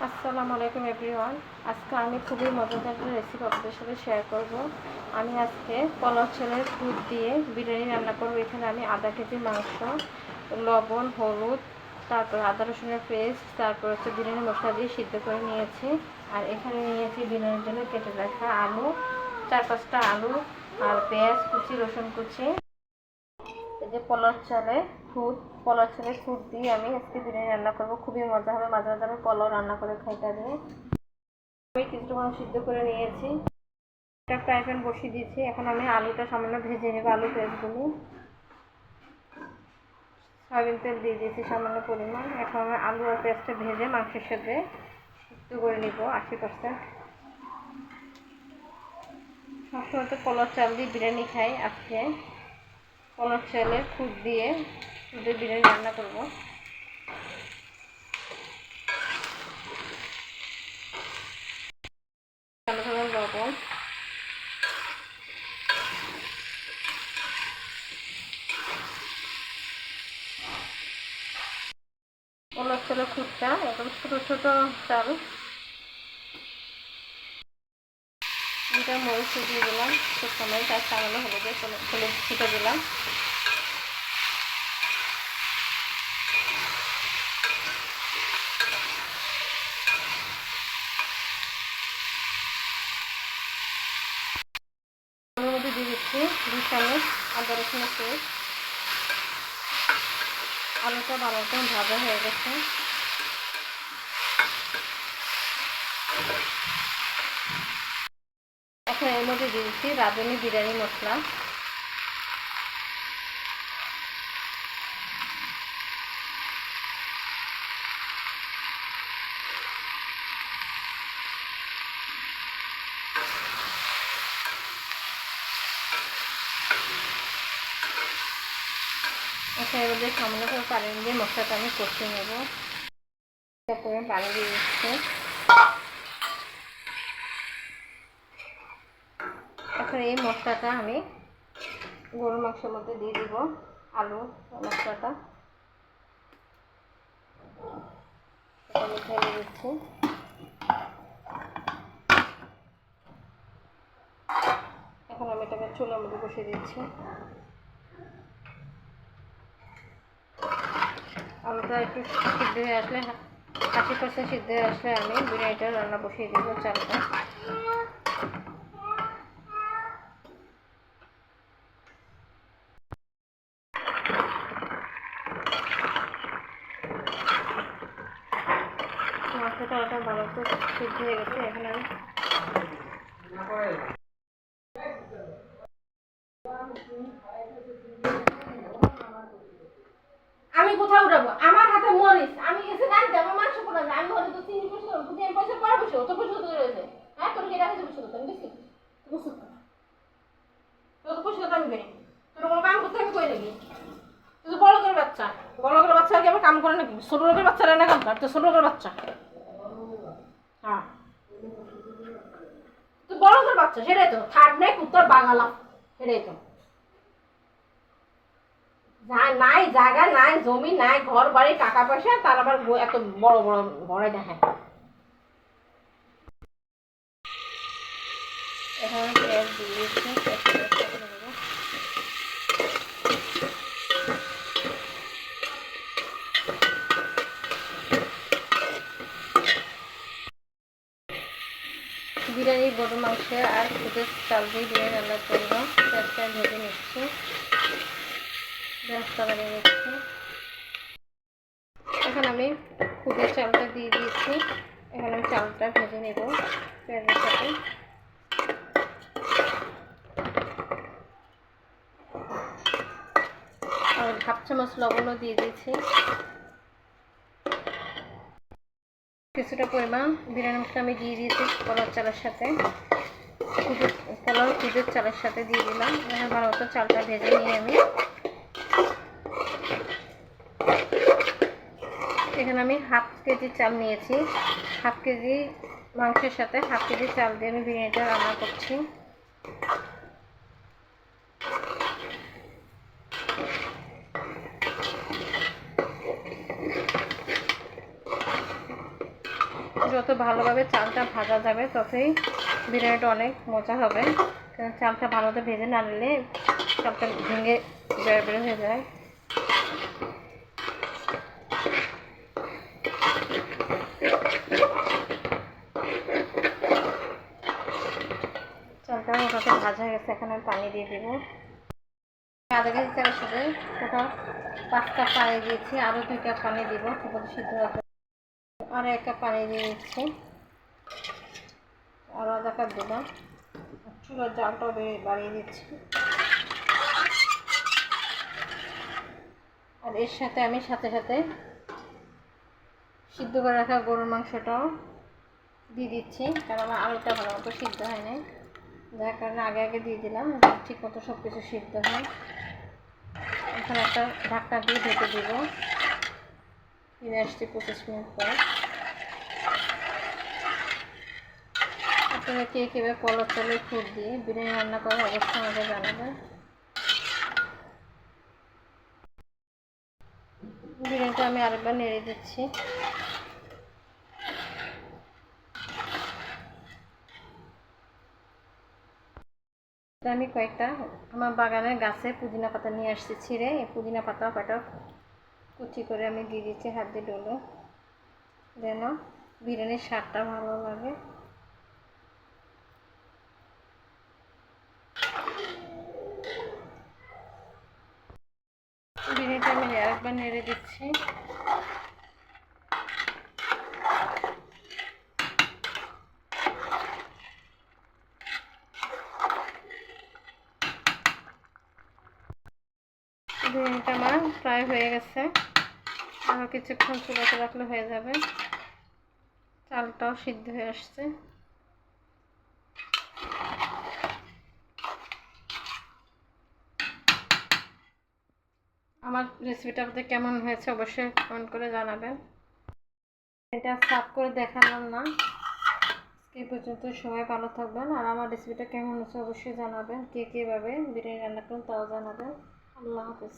আসসালামু আলাইকুম এভরিওয়ান। আজকে আমি খুবই মজাদার একটা রেসিপি আপনাদের সাথে শেয়ার করব। আমি আজকে পোলাও চালের দুধ দিয়ে বিরিয়ানি রান্না করব। এখানে আমি আধা কেজি মাংস, লবণ, হলুদ, তারপর আদা রসুনের পেস্ট, তারপর বিরিয়ানি মশলা দিয়ে সিদ্ধ করে নিয়েছি। আর এখানে নিয়েছি বিরিয়ানির জন্য কেটে রাখা আলু, 4-5টা আলু, আর পেঁয়াজ কুচি, রসুন কুচি। এই যে পোলাও চালের খুদ দিয়ে আমি আজকে বিরিয়ানি রান্না করব। খুবই মজা হবে। মাঝে মাঝে আমি পোলাও রান্না করে খাইটা দিয়ে আমি কিছুটা মাংস সিদ্ধ করে নিয়েছি। একটা ফ্রাই প্যান বসিয়ে দিয়েছি। এখন আমি আলুটা সামান্য ভেজে নেব। আলু পেঁয়াজগুলো, সয়াবিন তেল দিয়ে দিয়েছি সামান্য পরিমাণ। এখন আমি আলু আর পেঁয়াজটা ভেজে মাংসের সাথে সিদ্ধ করে নিব 80%। সবসময় তো পোলাও চাল দিয়ে বিরিয়ানি খাই, আজকে পোলাও চালের খুদ দিয়ে বিরিয়ানি রান্না করব। লবণ, পোলাও চালের খুদটা একদম ছোট ছোট চাল, দুটা মরিচ দিয়ে দিলাম শুকনো, তার সামান্য হলুদ ছিটে দিলাম। ওর মধ্যে দিয়ে দিচ্ছি 2 চামচ আদা রসুনের পেস্ট। আলুটা ভালো মতন ভাজা হয়ে গেছে। এখন এর মধ্যে দিয়ে দিচ্ছি রাঁধুনি বিরিয়ানি মশলা। এখন এর মধ্যে সামান্য করে পানি দিয়ে মশলাটা আমি কষিয়ে নেব। তারপরে পানি দিয়ে দিচ্ছি। এখন এই মশলাটা আমি গরুর মাংসের মধ্যে দিয়ে দিব। আলু মশলাটা আমি ঢেলে দিচ্ছি। এখন আমি এটাকে চুলার মধ্যে বসিয়ে দিচ্ছি। আলুটা একটু সিদ্ধ হয়ে আসলে 80% সিদ্ধ হয়ে আসলে আমি বিরিয়ানিটা রান্না বসিয়ে দেবো চালটা। মশলাটা ওটা ভালো তো সিদ্ধ হয়ে গেছে। এখন আমি কোথাও উঠাবো? আমার হাতে মরিস, আমি গেছি রাখতে আমার মাংস পোড়া যায়। আমি হলে তো চিনি পয়সা বুঝি, আমি পয়সা পরে বসে তো পয়সা তো রয়েছে। হ্যাঁ, তোর কেটে রাখতে বসে তো আমি বেশি বুঝতে তোর পয়সা তো আমি বেরি। তোর কোনো কাম করতে আমি কই নাকি? তুই তো বড় করে বাচ্চা, বড় করে বাচ্চা কি আমার কাম করে নাকি? ছোট লোকের বাচ্চা রান্না কাম কর, তো ছোট লোকের বাচ্চা। হ্যাঁ, তুই বড় করে বাচ্চা, সেটাই তো থার্ড নাই কুত্তার বাগালাম, সেটাই তো। নাই জায়গা নাই, জমি নাই, ঘর বাড়ি, টাকা পয়সা, তার আবার এত বড় বড় ঘরে দেখায়। এখানে পেঁয়াজ দিয়ে দিচ্ছি। বিরিয়ানি গরুর মাংস আর খুদের চাল দিয়ে বিরিয়ানি রান্না করব। পেঁয়াজটা ভেজে নিচ্ছি, পেঁয়াজটা বানিয়ে নিচ্ছি। এখন আমি খুদের চালটা দিয়ে দিয়েছি। এখন আমি চালটা ভেজে নেব পেঁয়াজের সাথে। আর 1/2 চামচ লবণও দিয়ে দিয়েছি। কিছুটা পরিমাণ বিরিয়ানি মশলা আমি দিয়ে দিয়েছি পোলাও চালের সাথে, পোলাও খুদের চালের সাথে দিয়ে দিলাম। এখন ভালো মতো চালটা ভেজে নিয়ে আমি এখানে আমি 1/2 কেজি চাল নিয়েছি। 1/2 কেজি মাংসের সাথে 1/2 কেজি চাল দিয়ে আমি বিরিয়ানিটা রান্না করছি। যত ভালোভাবে চালটা ভাজা যাবে ততই বিরিয়ানিটা অনেক মজা হবে। কারণ চালটা ভালোভাবে ভেজে না নিলে চালটা ভেঙে বের বের হয়ে যায়। চালটা মোটামুটি ভাজা হয়ে গেছে, এখন আমি পানি দিয়ে দেবো। আধা কেজি চালের সাথে টোটাল 5 কাপ পানি দিয়েছি, আরও 2 কাপ পানি দিব তারপরে সিদ্ধ হবে। আর 1 কাপ পানি দিয়ে দিচ্ছি, আর আধা কাপ দিলাম। চুলার জালটাও বাড়িয়ে দিচ্ছি। আর এর সাথে আমি সাথে সাথে সিদ্ধ করে রাখা গরুর মাংসটাও দিয়ে দিচ্ছি, কারণ আমার আলুটা ভালো মতো সিদ্ধ হয় নাই, যার কারণে আগে আগে দিয়ে দিলাম, ঠিক মতো সব কিছু সিদ্ধ হয়। এখন একটা ঢাকনা দিয়ে ঢেকে দিব, ফিরে আসছি 25 মিনিট পর। আপনারা কে কীভাবে পলক চালের খুদ দিয়ে বিরিয়ানি রান্না করেন অবশ্যই আমাদের জানাবেন। বিরিয়ানিটা আমি আরেকবার নেড়ে দিচ্ছি। আমি কয়েকটা আমার বাগানের গাছে পুদিনা পাতা নিয়ে আসছি ছিঁড়ে, এই পুদিনা পাতা কয়টা কুচি করে আমি দিয়ে দিচ্ছি হাত দিয়ে ডলে, যেন বিরিয়ানির স্বাদটা ভালো লাগে। বিরিয়ানিটা আমি আরেকবার নেড়ে দিচ্ছি। বিরিয়ানিটা আমার প্রায় হয়ে গেছে, আরও কিছুক্ষণ চুলাতে রাখলে হয়ে যাবে। চালটাও সিদ্ধ হয়ে আসছে। আমার রেসিপিটা আপনাদের কেমন হয়েছে অবশ্যই কমেন্ট করে জানাবেন। এটা সার্ভ করে দেখালাম না, এই পর্যন্ত। সবাই ভালো থাকবেন, আর আমার রেসিপিটা কেমন হয়েছে অবশ্যই জানাবেন। কে কীভাবে বিরিয়ানি রান্না করেন তাও জানাবেন। আল্লাহ হাফেজ।